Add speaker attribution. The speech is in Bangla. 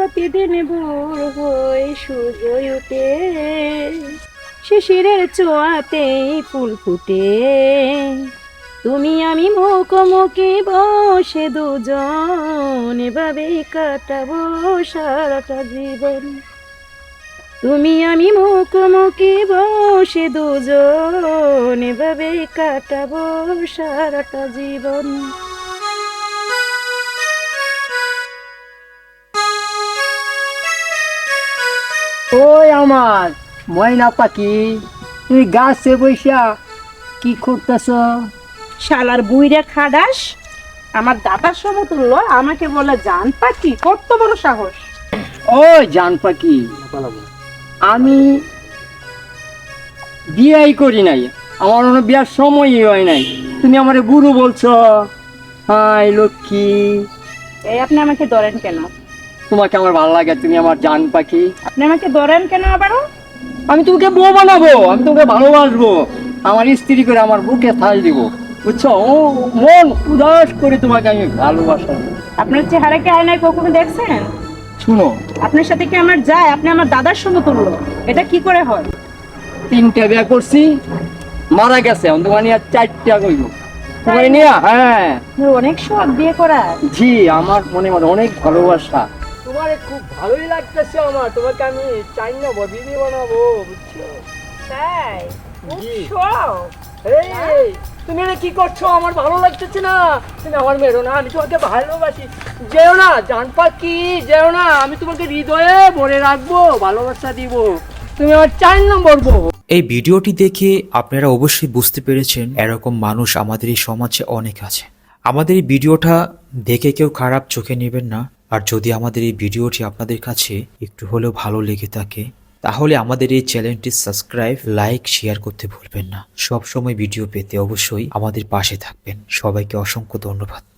Speaker 1: প্রতিদিন ভোর হয়ে সূর্য ওঠে, শিশিরের ছোঁয়াতেই ফুল ফুটে, তুমি আমি মুখোমুখি বসে দুজন এভাবে কাটাবো সারাটা জীবন। তুমি আমি মুখোমুখি বসে দুজন এভাবে কাটাবো সারাটা জীবন।
Speaker 2: ওই আমার ময়না পাখি, তুই গাছে বইসা কি করতেছ?
Speaker 1: শালার বুইরা খাডাস, আমার দাদার সমতুল্য আমাকে বলে জান পাখি, কত বড় সাহস!
Speaker 2: ওই জান পাখি, আমি বিয়াই করি নাই, আমার কোনো বিয়ার সময়ই হয় নাই, তুমি আমারে গুরু বলছো? হাই লক্ষ্মী,
Speaker 1: এই আপনি আমাকে ধরেন কেন?
Speaker 2: তোমাকে আমার ভালো লাগে, তুমি আমার জান পাখি।
Speaker 1: আপনি আমাকে ধরেন কেন আবারও?
Speaker 2: আমি তোমাকে বউ বানাবো, আমি তোমাকে ভালোবাসবো, আমার স্ত্রী করে আমার বুকে থাল দিব, বুঝছো? ও মন উদাস করে তোমাকে আমি ভালোবাসবো।
Speaker 1: আপনার চেহারা কি আয়নায় কখনো দেখছেন?
Speaker 2: শুনো,
Speaker 1: আপনার সাথে কি আমার যায়? আপনি আমার দাদার সমতুল্য, এটা কি করে হয়?
Speaker 2: 3টা বিয়া করছি, মারা গেছে, তোমার নিয়ে 4টা কইব তোমার নিয়ে। হ্যাঁ
Speaker 1: আপনার অনেক শখ বিয়ে করার।
Speaker 2: জি, আমার মনে মনে অনেক ভালোবাসা, তোমারে খুব ভালোই লাগতেছে আমার, তোমাকে আমি চাই না বিবি বানাবো, বুঝছো?
Speaker 1: তাই? খুব
Speaker 2: জি।
Speaker 1: শখ।
Speaker 2: এই তুমি এটা কি করছো? আমার ভালো লাগতেছে না, তুমি আমার মেরো না, আমি তোমাকে ভালোবাসি। যেও না জান পাখি, যেও না, আমি তোমাকে হৃদয়ে ভরে রাখবো, ভালোবাসা দিব, তুমি আমার 4 নম্বর বউ।
Speaker 3: এই ভিডিওটি দেখে আপনারা অবশ্যই বুঝতে পেরেছেন এরকম মানুষ আমাদের এই সমাজে অনেক আছে। আমাদের এই ভিডিওটা দেখে কেউ খারাপ চোখে নেবেন না। আর যদি আমাদের এই ভিডিওটি আপনাদের কাছে একটু হলেও ভালো লেগে থাকে, তাহলে আমাদের এই চ্যানেলটি সাবস্ক্রাইব, লাইক, শেয়ার করতে ভুলবেন না। সব সময় ভিডিও পেতে অবশ্যই আমাদের পাশে থাকবেন। সবাইকে অসংখ্য ধন্যবাদ।